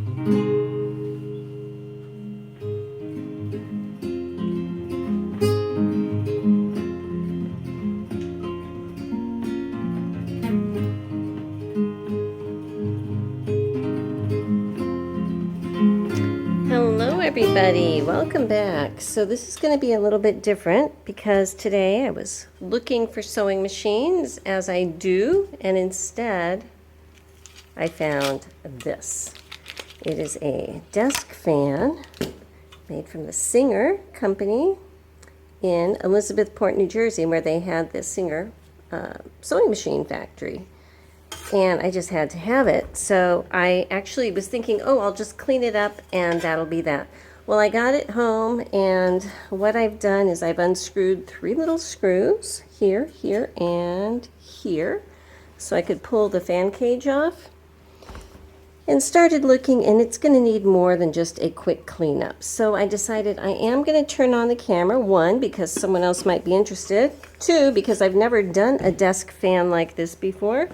Hello everybody, welcome back. So this is going to be a little bit different because today I was looking for sewing machines as I do, and instead I found this. It is a desk fan made from the Singer company in Elizabethport, New Jersey, where they had this Singer sewing machine factory. And I just had to have it. So I actually was thinking, oh, I'll just clean it up and that'll be that. Well, I got it home, and what I've done is I've unscrewed 3 little screws here, here, and here, so I could pull the fan cage off, and started looking, and it's going to need more than just a quick cleanup. So I decided I am going to turn on the camera, 1, because someone else might be interested, 2, because I've never done a desk fan like this before.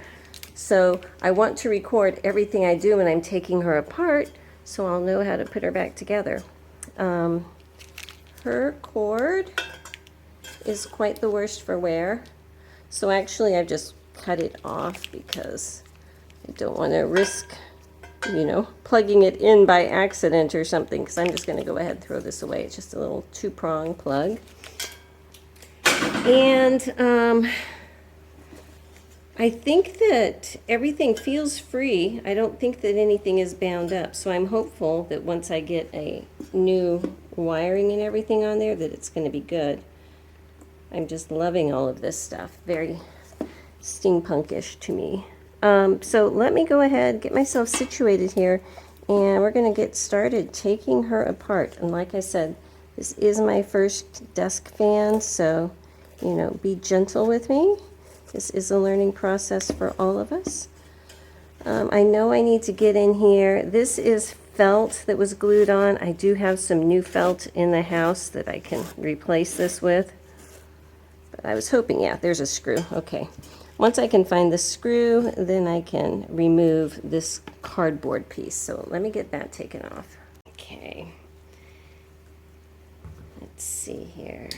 So I want to record everything I do when I'm taking her apart, so I'll know how to put her back together. Her cord is quite the worst for wear, so actually I've just cut it off because I don't want to risk, you know, plugging it in by accident or something, because I'm just going to go ahead and throw this away. It's just a little 2-prong plug. And I think that everything feels free. I don't think that anything is bound up, so I'm hopeful that once I get a new wiring and everything on there that it's going to be good. I'm just loving all of this stuff. Very steampunkish to me. So let me go ahead, get myself situated here, and we're going to get started taking her apart. And like I said, this is my first desk fan, so, you know, be gentle with me. This is a learning process for all of us. I know I need to get in here. This is felt that was glued on. I do have some new felt in the house that I can replace this with. But I was hoping, yeah, there's a screw. Okay. Once I can find the screw, then I can remove this cardboard piece. So let me get that taken off. Okay. Let's see here.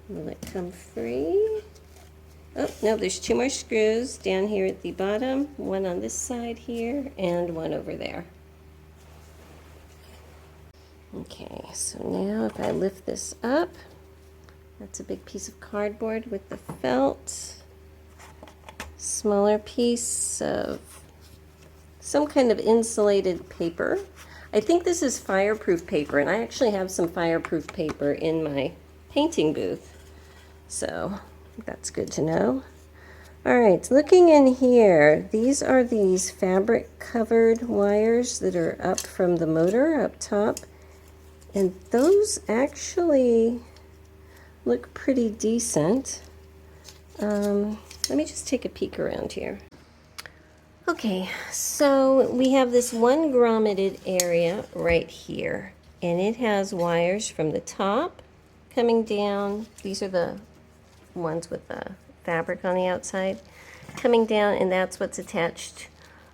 Will it come free? Oh, no, there's 2 more screws down here at the bottom. 1 on this side here and 1 over there. Okay, so now if I lift this up, that's a big piece of cardboard with the felt. Smaller piece of some kind of insulated paper. I think this is fireproof paper, and I actually have some fireproof paper in my painting booth. So that's good to know. All right, looking in here, these are these fabric covered wires that are up from the motor up top, and those actually look pretty decent. Let me just take a peek around here. Okay, so we have this 1 grommeted area right here, and it has wires from the top coming down. These are the ones with the fabric on the outside coming down, and that's what's attached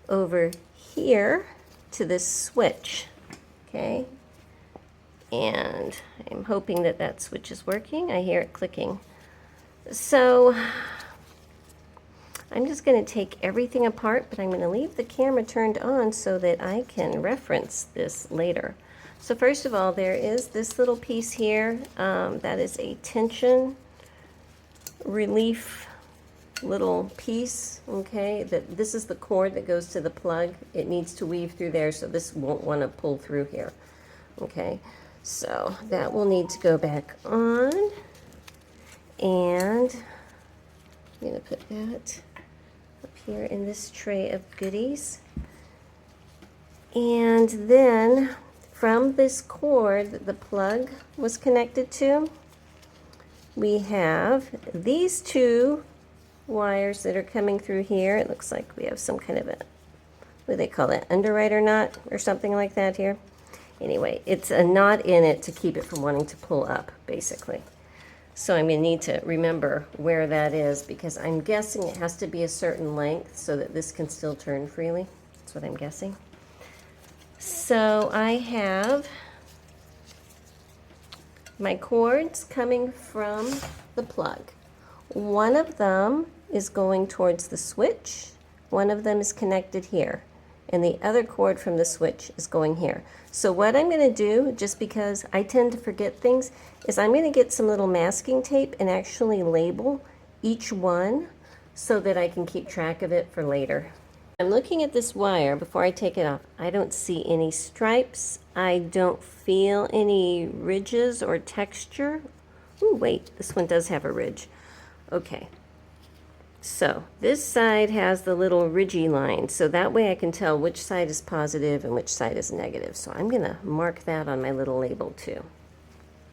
over here to this switch. Okay, and I'm hoping that that switch is working. I hear it clicking. So I'm just going to take everything apart, but I'm going to leave the camera turned on so that I can reference this later. So first of all, there is this little piece here. That is a tension relief little piece, okay? This is the cord that goes to the plug. It needs to weave through there, so this won't want to pull through here, okay? So that will need to go back on, and I'm going to put that up here in this tray of goodies. And then from this cord that the plug was connected to, we have these 2 wires that are coming through here. It looks like we have some kind of a, what do they call it, underwriter knot or something like that here. Anyway, it's a knot in it to keep it from wanting to pull up, basically. So I'm going to need to remember where that is, because I'm guessing it has to be a certain length so that this can still turn freely. That's That's what I'm guessing. So I have my cords coming from the plug. One of them is going towards the switch. One of them is connected here. And the other cord from the switch is going here. So what I'm going to do, just because I tend to forget things, is I'm going to get some little masking tape and actually label each one so that I can keep track of it for later. I'm looking at this wire before I take it off. I don't see any stripes. I don't feel any ridges or texture. Ooh, wait, this one does have a ridge. Okay. So this side has the little ridgy line, so that way I can tell which side is positive and which side is negative. So I'm going to mark that on my little label too.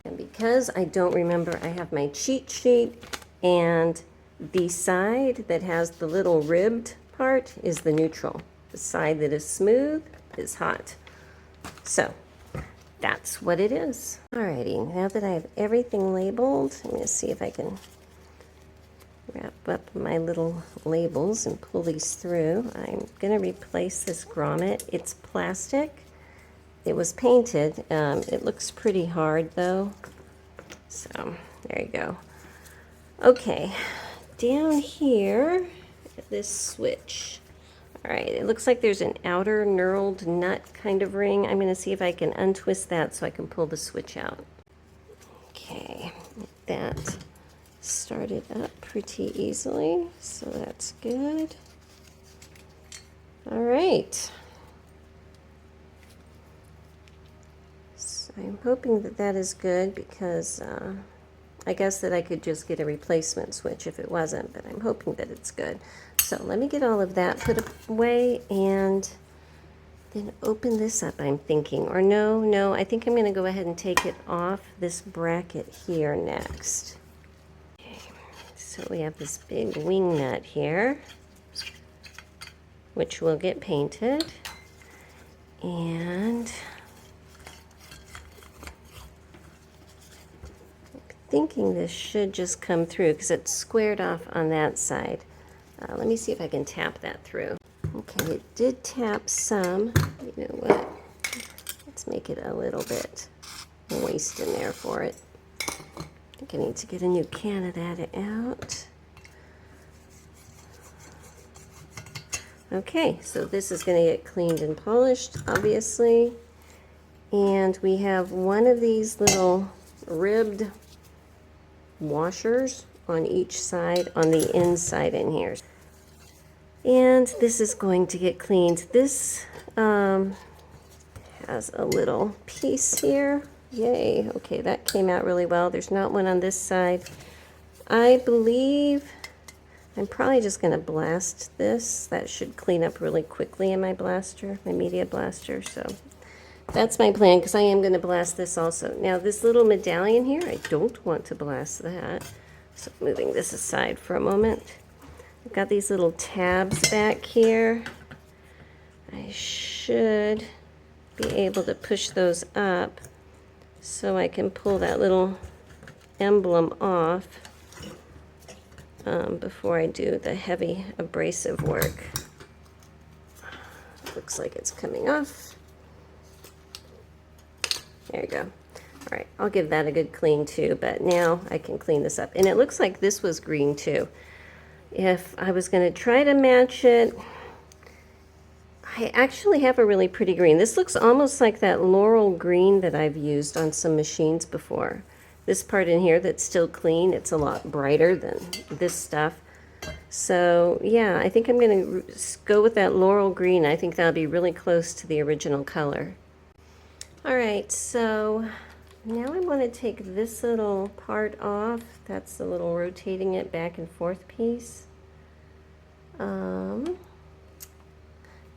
And because I don't remember, I have my cheat sheet, and the side that has the little ribbed part is the neutral. The side that is smooth is hot. So that's what it is. Alrighty, now that I have everything labeled, I'm going to see if I can wrap up my little labels and pull these through. I'm going to replace this grommet. It's plastic. It was painted. It looks pretty hard though. So there you go. Okay, down here, this switch. All right, it looks like there's an outer knurled nut kind of ring. I'm going to see if I can untwist that so I can pull the switch out. Okay, that started up pretty easily, so that's good. All right. So I'm hoping that that is good, because I guess that I could just get a replacement switch if it wasn't, but I'm hoping that it's good. So let me get all of that put away and then open this up, I'm thinking. Or no, I think I'm going to go ahead and take it off this bracket here next. So we have this big wing nut here, which will get painted. And I'm thinking this should just come through because it's squared off on that side. Let me see if I can tap that through. Okay, it did tap some. You know what? Let's make it a little bit moist in there for it. I think I need to get a new can of that out. Okay, so this is going to get cleaned and polished, obviously. And we have one of these little ribbed washers on each side, on the inside in here. And this is going to get cleaned. This has a little piece here. Yay, okay, that came out really well. There's not one on this side. I believe I'm probably just going to blast this. That should clean up really quickly in my blaster, my media blaster. So that's my plan, because I am going to blast this also. Now this little medallion here, I don't want to blast that. So moving this aside for a moment. I've got these little tabs back here. I should be able to push those up so I can pull that little emblem off before I do the heavy abrasive work. Looks like it's coming off. There you go. All right, I'll give that a good clean too, but now I can clean this up. And it looks like this was green too. If I was going to try to match it, I actually have a really pretty green. This looks almost like that laurel green that I've used on some machines before. This part in here that's still clean, it's a lot brighter than this stuff. So yeah, I think I'm going to go with that laurel green. I think that'll be really close to the original color. All right, so now I want to take this little part off. That's the little rotating it back and forth piece.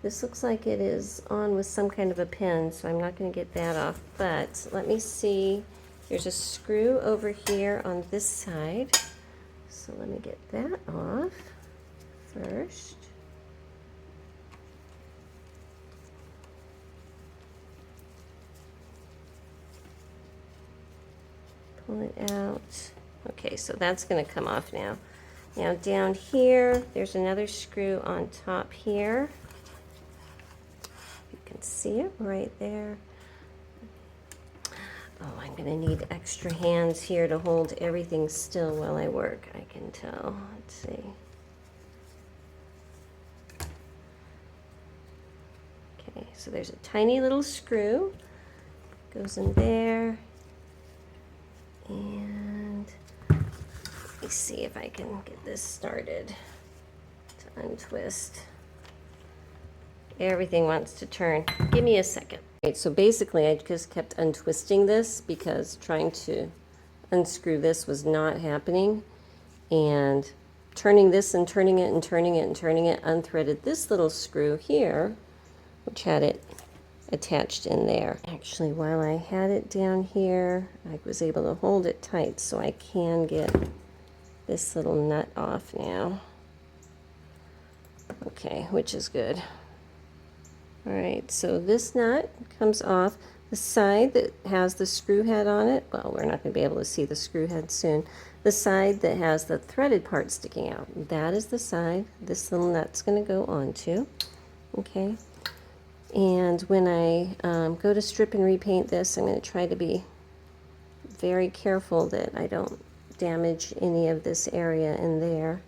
This looks like it is on with some kind of a pin, so I'm not going to get that off. But let me see. There's a screw over here on this side. So let me get that off first. Pull it out. Okay, so that's going to come off now. Now down here, there's another screw on top here. can't see it right there. Oh, I'm gonna need extra hands here to hold everything still while I work, I can tell. Let's see. Okay, so there's a tiny little screw, goes in there, and let me see if I can get this started to untwist. Everything wants to turn. Give me a second. Right, so basically I just kept untwisting this because trying to unscrew this was not happening, and turning this and turning it and turning it and turning it unthreaded this little screw here, which had it attached in there. Actually, while I had it down here, I was able to hold it tight so I can get this little nut off now. Okay, which is good. All right, so this nut comes off. The side that has the screw head on it, well, we're not going to be able to see the screw head soon. The side that has the threaded part sticking out, that is the side this little nut's going to go onto. Okay, and when I go to strip and repaint this, I'm going to try to be very careful that I don't damage any of this area in there,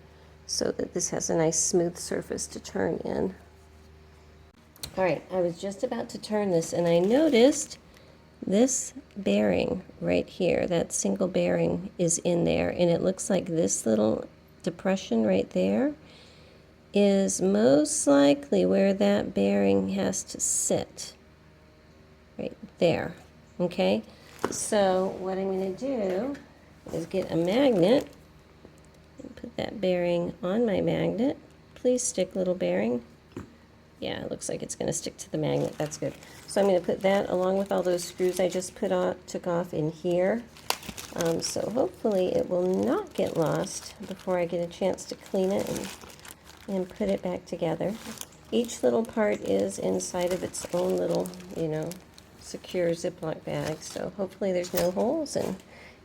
so that this has a nice smooth surface to turn in. All right, I was just about to turn this and I noticed this bearing right here, that single bearing is in there, and it looks like this little depression right there is most likely where that bearing has to sit, right there. Okay, so what I'm going to do is get a magnet and put that bearing on my magnet. Please stick, little bearing. Yeah, it looks like it's going to stick to the magnet. That's good. So I'm going to put that along with all those screws I just took off in here. So hopefully it will not get lost before I get a chance to clean it and put it back together. Each little part is inside of its own little, secure Ziploc bag. So hopefully there's no holes and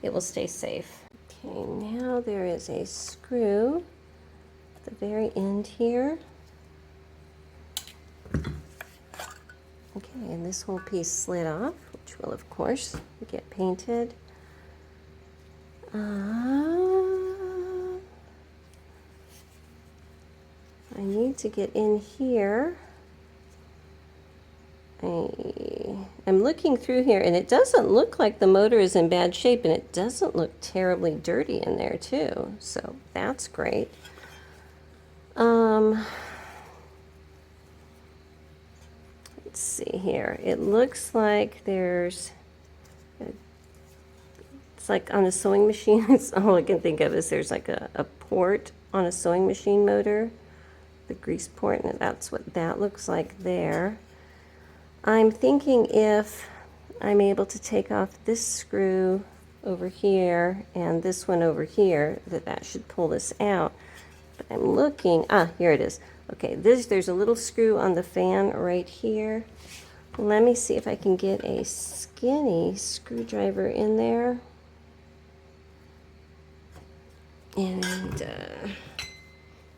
it will stay safe. Okay, now there is a screw at the very end here. Okay, and this whole piece slid off, which will of course get painted. I need to get in here. I'm looking through here and it doesn't look like the motor is in bad shape, and it doesn't look terribly dirty in there too, so that's great. Let's see here. It looks like it's like on a sewing machine. It's all I can think of is there's like a port on a sewing machine motor, the grease port, and that's what that looks like there. I'm thinking if I'm able to take off this screw over here and this one over here, that should pull this out. But I'm looking, here it is. Okay, there's a little screw on the fan right here. Let me see if I can get a skinny screwdriver in there. And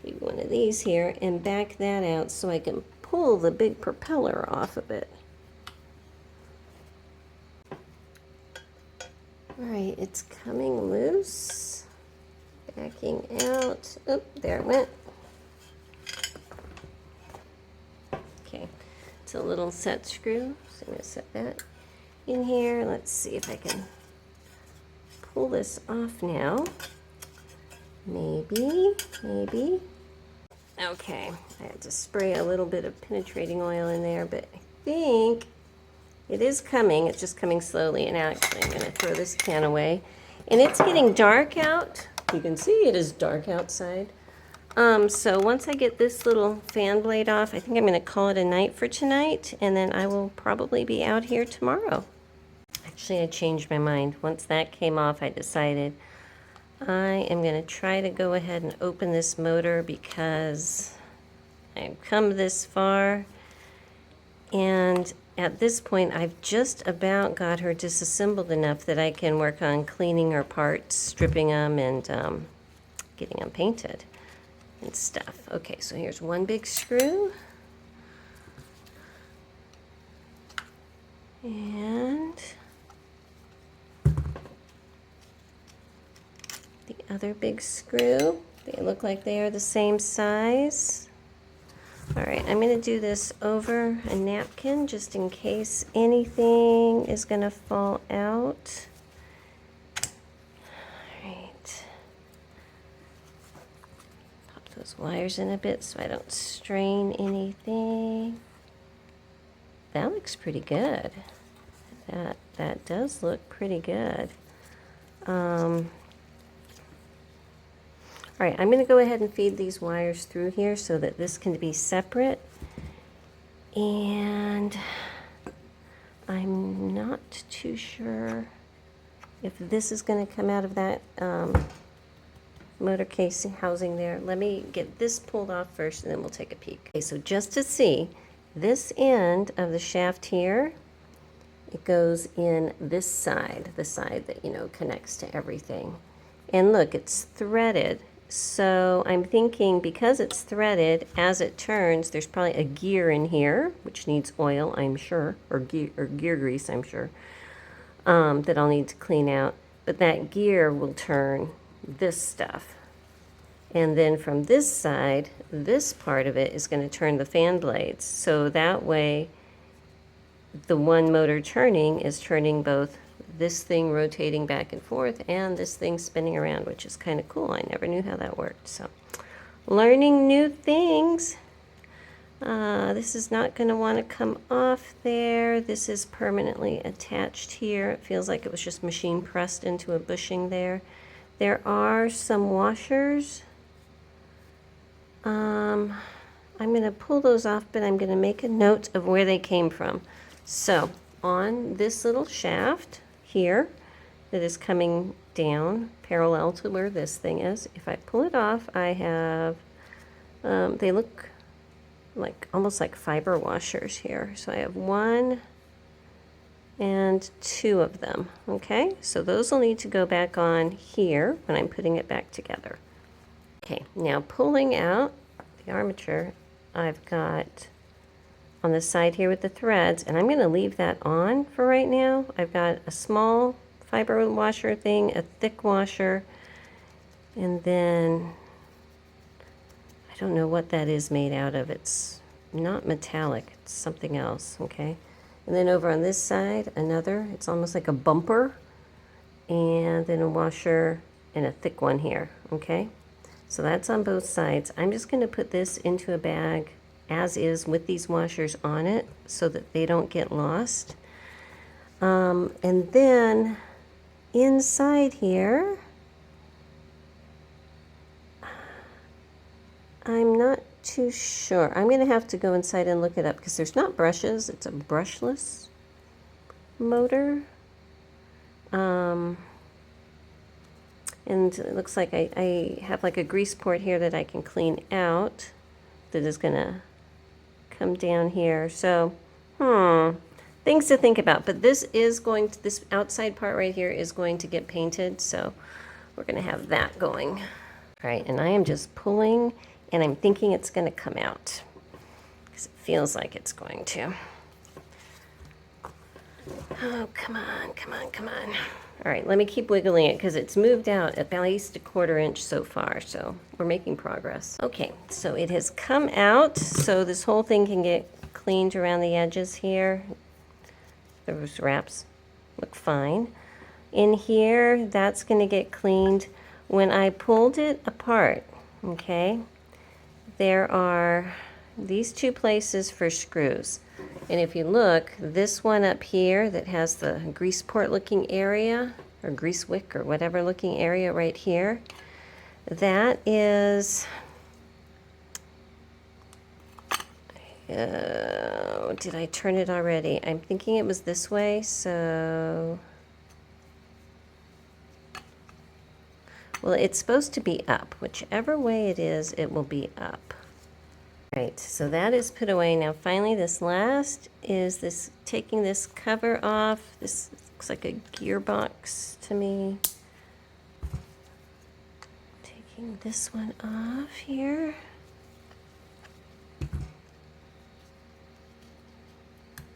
maybe one of these here and back that out so I can pull the big propeller off of it. All right, it's coming loose. Backing out. Oh, there it went. Okay, it's a little set screw, so I'm going to set that in here. Let's see if I can pull this off now. Maybe. Okay, I had to spray a little bit of penetrating oil in there, but I think it is coming. It's just coming slowly, and actually I'm going to throw this can away. And it's getting dark out. You can see it is dark outside. So once I get this little fan blade off, I think I'm going to call it a night for tonight, and then I will probably be out here tomorrow. Actually, I changed my mind. Once that came off, I decided I am going to try to go ahead and open this motor because I've come this far, and at this point I've just about got her disassembled enough that I can work on cleaning her parts, stripping them, and getting them painted and stuff. Okay, so here's one big screw. And the other big screw. They look like they are the same size. All right, I'm going to do this over a napkin just in case anything is going to fall out. All right. Pop those wires in a bit so I don't strain anything. That looks pretty good. That does look pretty good. All right, I'm going to go ahead and feed these wires through here so that this can be separate. And I'm not too sure if this is going to come out of that motor case housing there. Let me get this pulled off first and then we'll take a peek. Okay, so just to see, this end of the shaft here, it goes in this side, the side that, you know, connects to everything. And look, it's threaded. So I'm thinking because it's threaded, as it turns, there's probably a gear in here, which needs oil, I'm sure, or gear grease, I'm sure, that I'll need to clean out. But that gear will turn this stuff. And then from this side, this part of it is going to turn the fan blades. So that way, the one motor turning is turning both this thing rotating back and forth and this thing spinning around, which is kind of cool. I never knew how that worked. So learning new things. This is not going to want to come off there. This is permanently attached here. It feels like it was just machine pressed into a bushing there. There are some washers. I'm going to pull those off, but I'm going to make a note of where they came from. So on this little shaft here that is coming down parallel to where this thing is, if I pull it off, I have, they look like almost like fiber washers here. So I have 1 and 2 of them. Okay, so those will need to go back on here when I'm putting it back together. Okay, now pulling out the armature, I've got on the side here with the threads, and I'm going to leave that on for right now. I've got a small fiber washer thing, a thick washer, and then I don't know what that is made out of. It's not metallic, it's something else, okay? And then over on this side, another, it's almost like a bumper, and then a washer and a thick one here, okay? So that's on both sides. I'm just going to put this into a bag as is with these washers on it so that they don't get lost. And then inside here, I'm not too sure. I'm going to have to go inside and look it up because there's not brushes. It's a brushless motor. And it looks like I have like a grease port here that I can clean out that is going to come down here. So, things to think about. But this is going to, this outside part right here is going to get painted. So we're going to have that going. All right, and I am just pulling and I'm thinking it's going to come out because it feels like it's going to. Oh, come on, come on, come on. All right, let me keep wiggling it because it's moved out at least 1/4 inch so far, so we're making progress. Okay, so it has come out, so this whole thing can get cleaned around the edges here. Those wraps look fine. In here, that's going to get cleaned. When I pulled it apart, okay, there are these 2 places for screws. And if you look, this one up here that has the grease port looking area, or grease wick or whatever looking area right here, that is, did I turn it already? I'm thinking it was this way, so, well, it's supposed to be up. Whichever way it is, it will be up. Right, so that is put away. Now finally this last is this, taking this cover off. This looks like a gearbox to me. Taking this one off here.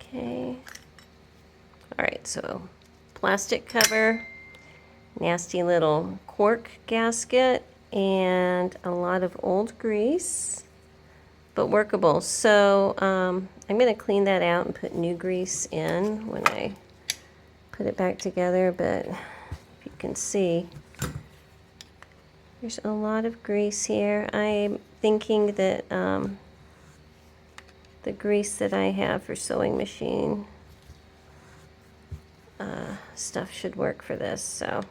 Okay. right, so plastic cover, nasty little cork gasket, and a lot of old grease, but workable. So I'm going to clean that out and put new grease in when I put it back together, but if you can see, there's a lot of grease here. I'm thinking that the grease that I have for sewing machine stuff should work for this. So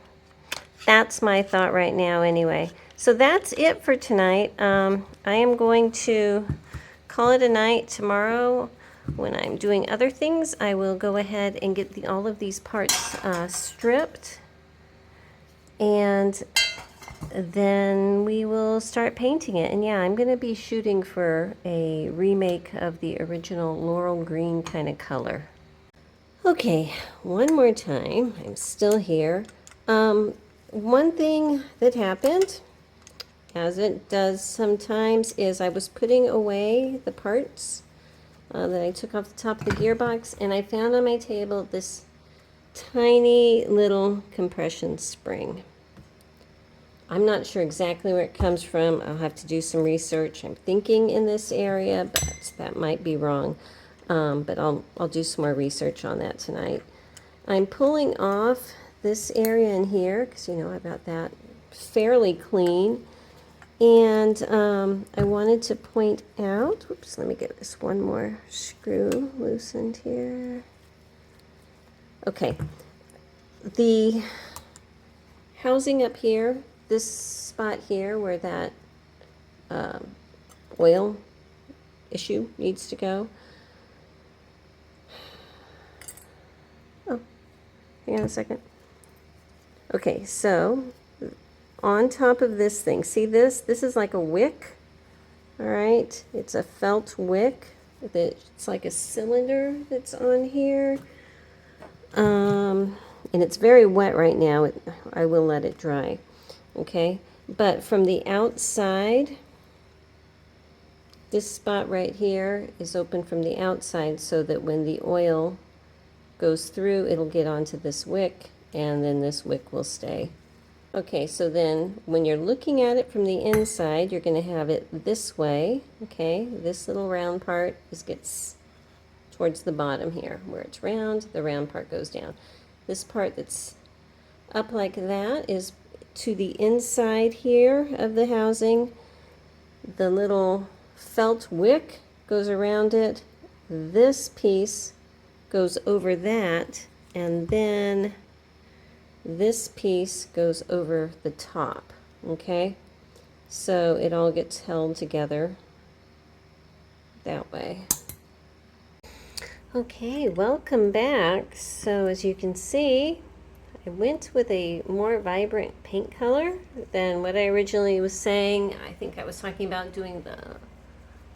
that's my thought right now anyway. So that's it for tonight. I am going to call it a night. Tomorrow when I'm doing other things, I will go ahead and get all of these parts stripped, and then we will start painting it. And yeah, I'm going to be shooting for a remake of the original laurel green kind of color. Okay, one more time. I'm still here. One thing that happened, as it does sometimes, is I was putting away the parts that I took off the top of the gearbox, and I found on my table this tiny little compression spring. I'm not sure exactly where it comes from. I'll have to do some research. I'm thinking in this area, but that might be wrong. But I'll do some more research on that tonight. I'm pulling off this area in here because, you know, I've got that fairly clean. And I wanted to point out, oops, let me get this one more screw loosened here. Okay, the housing up here, this spot here where that oil issue needs to go. Oh, hang on a second. Okay, so on top of this thing, see this? This is like a wick, all right? It's a felt wick. It's like a cylinder that's on here. And it's very wet right now. I will let it dry, okay? But from the outside, this spot right here is open from the outside so that when the oil goes through, it'll get onto this wick, and then this wick will stay. Okay, so then when you're looking at it from the inside, you're going to have it this way, okay? This little round part gets towards the bottom here. Where it's round, the round part goes down. This part that's up like that is to the inside here of the housing. The little felt wick goes around it. This piece goes over that, and then this piece goes over the top, okay? So it all gets held together that way. Okay, welcome back. So as you can see, I went with a more vibrant paint color than what I originally was saying. I think I was talking about doing the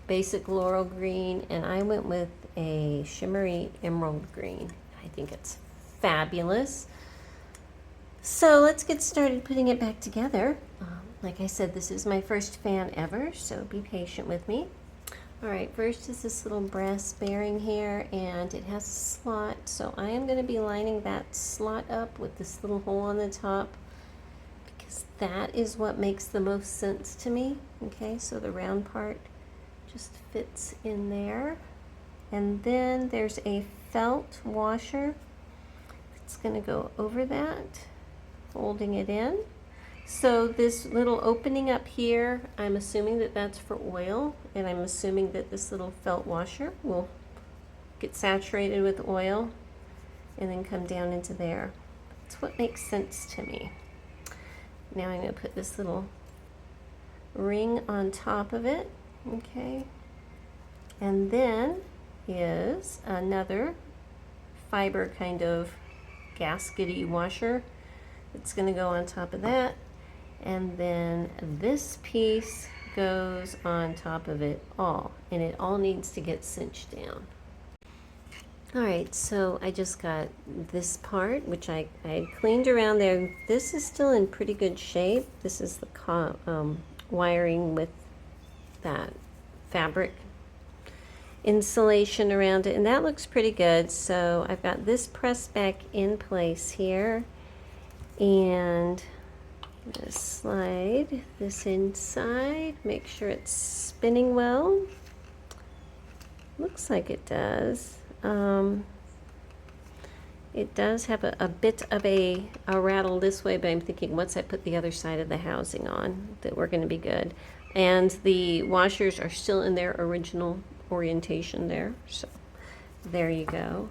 basic laurel green, and I went with a shimmery emerald green. I think it's fabulous. So let's get started putting it back together. Like I said, this is my first fan ever, so be patient with me. All right, first is this little brass bearing here, and it has a slot. So I am going to be lining that slot up with this little hole on the top because that is what makes the most sense to me. Okay, so the round part just fits in there. And then there's a felt washer. It's going to go over that, folding it in. So this little opening up here, I'm assuming that that's for oil, and I'm assuming that this little felt washer will get saturated with oil and then come down into there. That's what makes sense to me. Now I'm going to put this little ring on top of it, okay? And then is another fiber kind of gaskety washer. It's going to go on top of that. And then this piece goes on top of it all, and it all needs to get cinched down. All right, so I just got this part, which I cleaned around there. This is still in pretty good shape. This is the wiring with that fabric. insulation around it, and that looks pretty good. So I've got this pressed back in place here, and I'm going to slide this inside, make sure it's spinning well. Looks like it does. It does have a bit of a rattle this way, but I'm thinking once I put the other side of the housing on that we're going to be good. And the washers are still in their original orientation there, so there you go.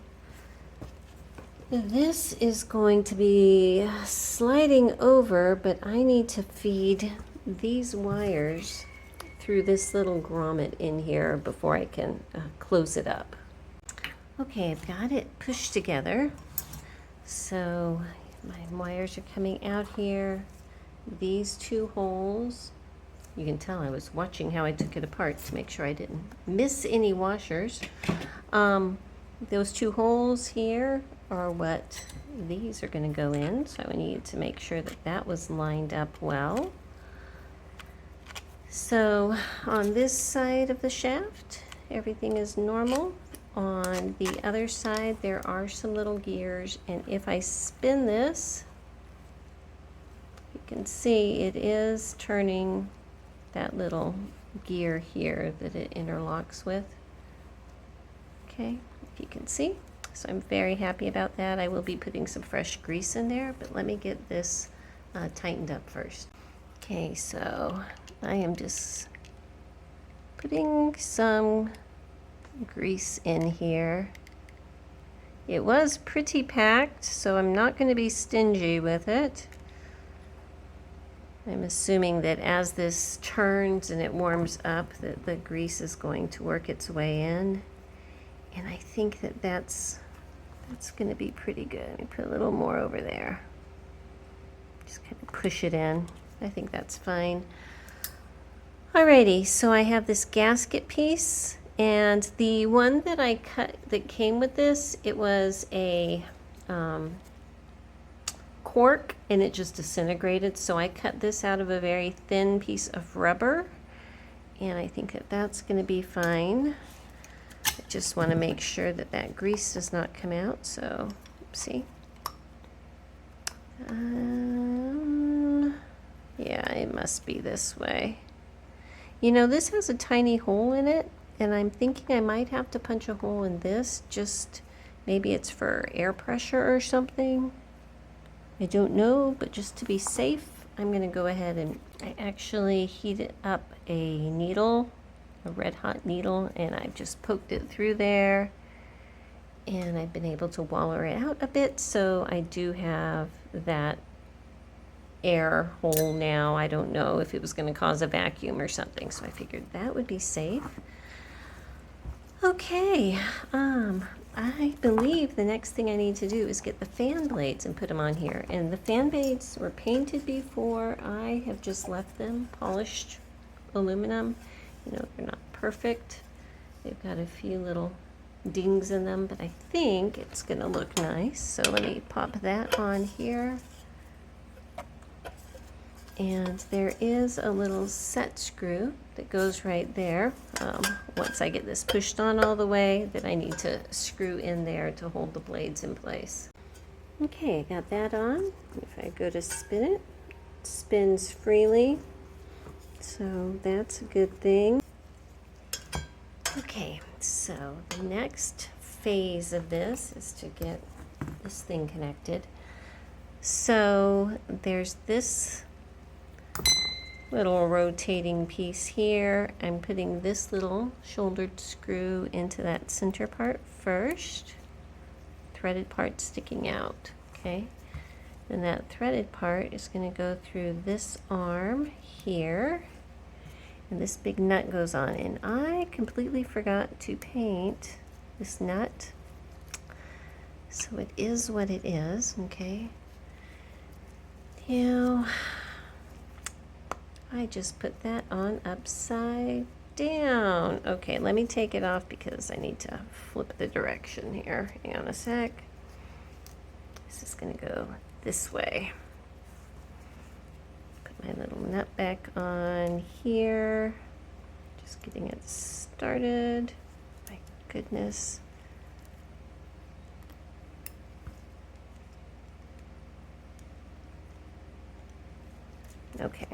This is going to be sliding over, but I need to feed these wires through this little grommet in here before I can close it up. Okay, I've got it pushed together. So my wires are coming out here. These two holes, you can tell I was watching how I took it apart to make sure I didn't miss any washers. Those two holes here are what these are going to go in, so I need to make sure that that was lined up well. So on this side of the shaft, everything is normal. On the other side, there are some little gears, and if I spin this, you can see it is turning that little gear here that it interlocks with. Okay, if you can see. So I'm very happy about that. I will be putting some fresh grease in there, but let me get this tightened up first. Okay, so I am just putting some grease in here. It was pretty packed, so I'm not going to be stingy with it. I'm assuming that as this turns and it warms up, that the grease is going to work its way in. And I think that that's going to be pretty good. Let me put a little more over there. Just kind of push it in. I think that's fine. Alrighty, so I have this gasket piece, and the one that I cut that came with this, it was a cork, and it just disintegrated. So I cut this out of a very thin piece of rubber, and I think that that's going to be fine. I just want to make sure that that grease does not come out. So, see. Yeah, it must be this way. You know, this has a tiny hole in it, and I'm thinking I might have to punch a hole in this. Just maybe it's for air pressure or something. I don't know, but just to be safe, I'm going to go ahead and I actually heated up a needle, a red hot needle, and I've just poked it through there, and I've been able to wallow it out a bit, so I do have that air hole now. I don't know if it was going to cause a vacuum or something, so I figured that would be safe. Okay, I believe the next thing I need to do is get the fan blades and put them on here. And the fan blades were painted before. I have just left them polished aluminum. You know, they're not perfect. They've got a few little dings in them, but I think it's going to look nice. So let me pop that on here. And there is a little set screw that goes right there. Once I get this pushed on all the way, that I need to screw in there to hold the blades in place. Okay, got that on. If I go to spin it, it spins freely. So that's a good thing. Okay, so the next phase of this is to get this thing connected. So there's this little rotating piece here. I'm putting this little shouldered screw into that center part first, threaded part sticking out, okay? And that threaded part is going to go through this arm here, and this big nut goes on, and I completely forgot to paint this nut, so it is what it is, okay? Now I just put that on upside down. Okay, let me take it off because I need to flip the direction here. Hang on a sec. This is going to go this way. Put my little nut back on here. Just getting it started. My goodness. Okay.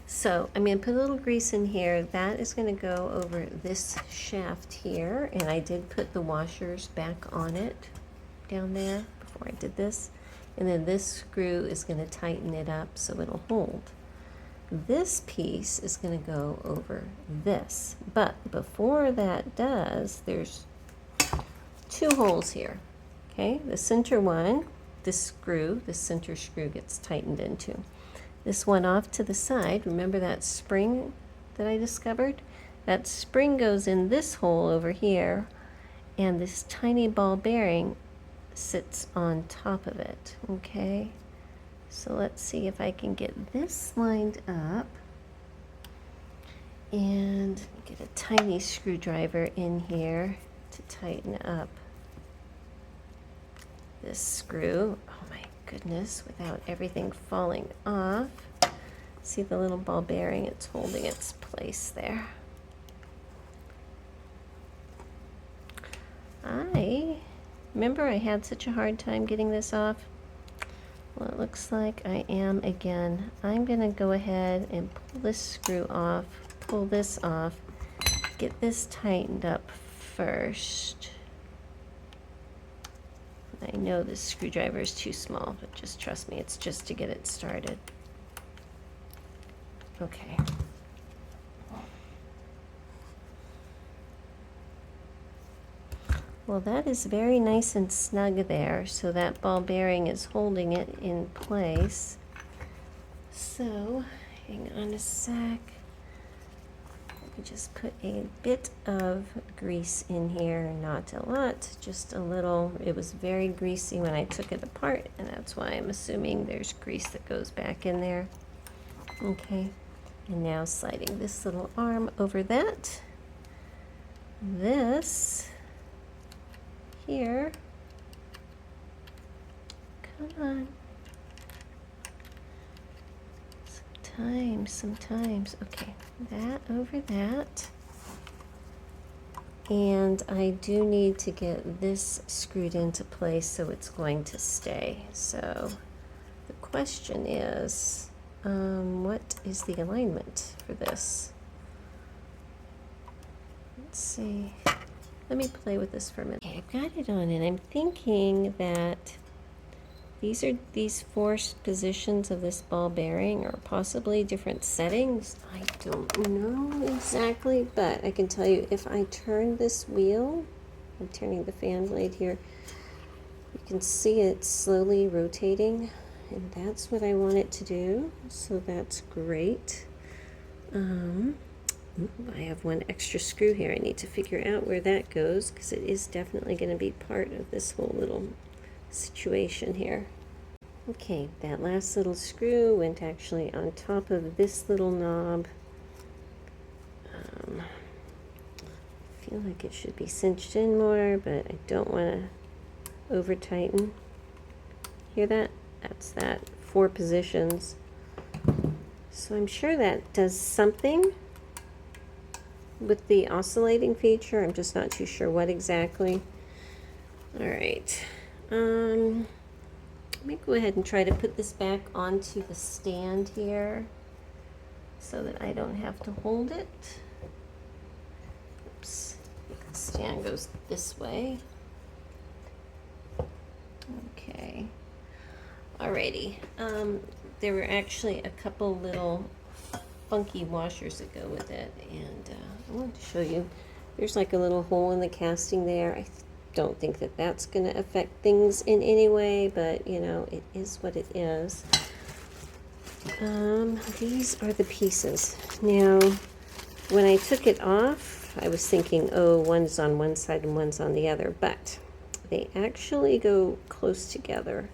So I'm going to put a little grease in here. That is going to go over this shaft here. And I did put the washers back on it down there before I did this. And then this screw is going to tighten it up so it'll hold. This piece is going to go over this. But before that does, there's two holes here. Okay, the center one, this screw, the center screw gets tightened into. This one off to the side, remember that spring that I discovered? That spring goes in this hole over here, and this tiny ball bearing sits on top of it, okay? So let's see if I can get this lined up and get a tiny screwdriver in here to tighten up this screw. Oh my goodness, without everything falling off. See the little ball bearing? It's holding its place there. Remember I had such a hard time getting this off? Well, it looks like I am again. I'm going to go ahead and pull this screw off, pull this off, get this tightened up first. I know this screwdriver is too small, but just trust me, it's just to get it started. Okay. Well, that is very nice and snug there, so that ball bearing is holding it in place. So, hang on a sec. Let me just put a bit of grease in here, not a lot, just a little. It was very greasy when I took it apart, and that's why I'm assuming there's grease that goes back in there. Okay, and now sliding this little arm over that. This here, come on, sometimes, okay, that over that, and I do need to get this screwed into place so it's going to stay. So the question is, what is the alignment for this? Let's see. Let me play with this for a minute. Okay, I've got it on, and I'm thinking that these are these four positions of this ball bearing, or possibly different settings. I don't know exactly, but I can tell you if I turn this wheel, I'm turning the fan blade here, you can see it slowly rotating, and that's what I want it to do, so that's great. I have one extra screw here. I need to figure out where that goes because it is definitely going to be part of this whole little situation here. Okay, that last little screw went actually on top of this little knob. I feel like it should be cinched in more, but I don't want to over tighten. Hear that? That's that. 4 positions. So I'm sure that does something with the oscillating feature. I'm just not too sure what exactly. All right, let me go ahead and try to put this back onto the stand here so that I don't have to hold it. Oops, the stand goes this way. Okay, alrighty. There were actually a couple little funky washers that go with it, and I wanted to show you. There's like a little hole in the casting there. I don't think that that's going to affect things in any way, but you know, it is what it is. These are the pieces. Now, when I took it off, I was thinking, oh, one's on one side and one's on the other, but they actually go close together,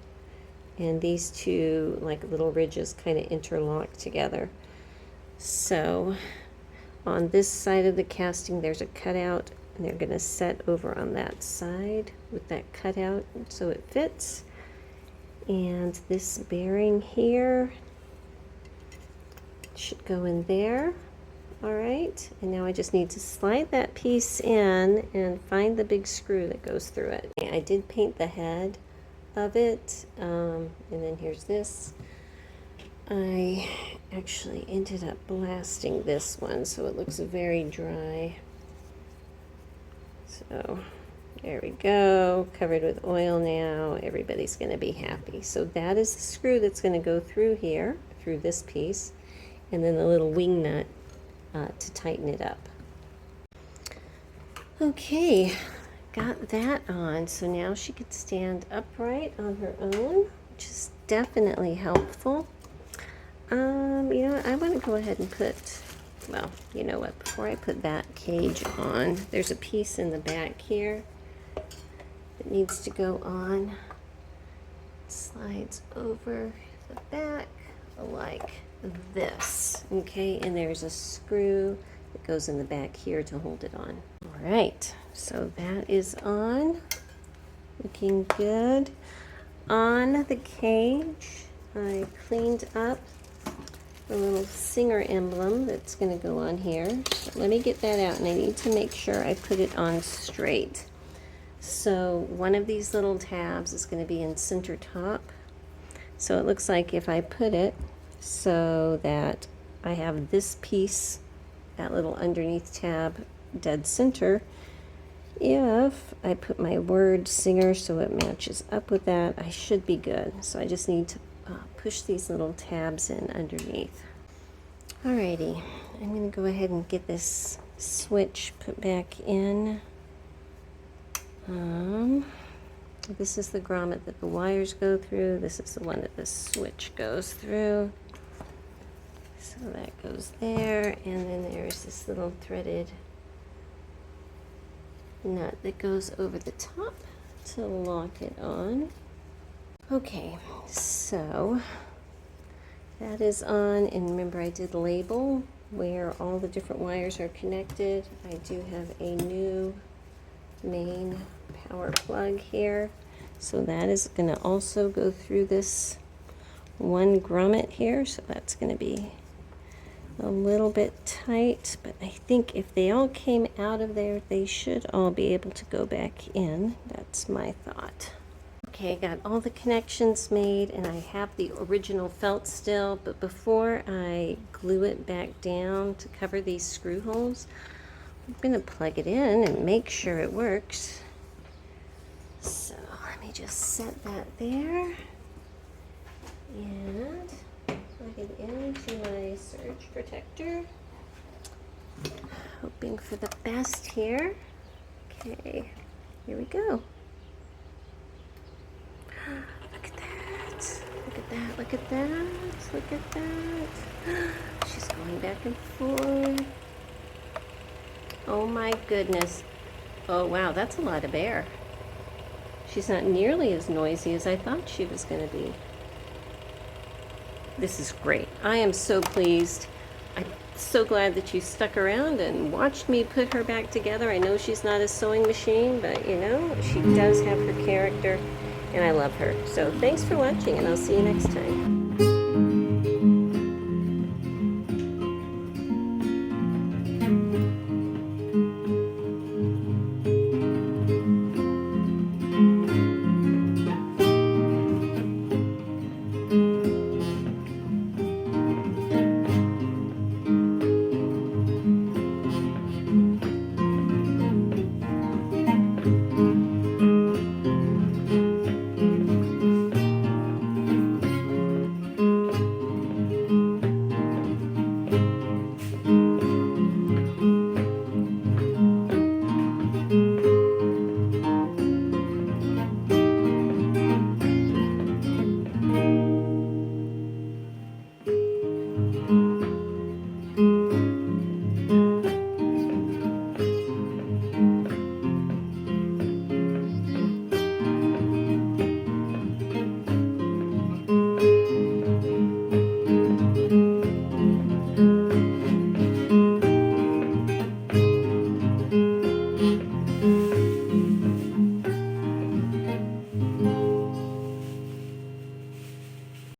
and these two like little ridges kind of interlock together. So on this side of the casting there's a cutout, and they're going to set over on that side with that cutout so it fits. And this bearing here should go in there All right, and now I just need to slide that piece in and find the big screw that goes through it. I did paint the head of it, and then here's this. I actually ended up blasting this one so it looks very dry. So there we go, covered with oil now. Everybody's going to be happy. So that is the screw that's going to go through here, through this piece, and then the little wing nut to tighten it up. Okay, got that on. So now she could stand upright on her own, which is definitely helpful. You know what, I want to go ahead and put, well, you know what, before I put that cage on, there's a piece in the back here that needs to go on. It slides over the back like this, okay, and there's a screw that goes in the back here to hold it on. All right, so that is on, looking good. On the cage, I cleaned up the little singer emblem that's going to go on here. So let me get that out, and I need to make sure I put it on straight. So one of these little tabs is going to be in center top. So it looks like if I put it so that I have this piece, that little underneath tab, dead center, if I put my word singer so it matches up with that, I should be good. So I just need to push these little tabs in underneath. Alrighty, I'm going to go ahead and get this switch put back in. This is the grommet that the wires go through. This is the one that the switch goes through. So that goes there, and then there's this little threaded nut that goes over the top to lock it on. Okay, so that is on, and remember I did label where all the different wires are connected. I do have a new main power plug here, so that is going to also go through this one grommet here, so that's going to be a little bit tight, but I think if they all came out of there, they should all be able to go back in. That's my thought. Okay, got all the connections made, and I have the original felt still, but before I glue it back down to cover these screw holes, I'm going to plug it in and make sure it works. So let me just set that there and plug it into my surge protector. Hoping for the best here. Okay, here we go. Look at that. Look at that. Look at that. Look at that. She's going back and forth. Oh my goodness. Oh wow, that's a lot of air. She's not nearly as noisy as I thought she was going to be. This is great. I am so pleased. I'm so glad that you stuck around and watched me put her back together. I know she's not a sewing machine, but you know, she does have her character, and I love her. So thanks for watching, and I'll see you next time.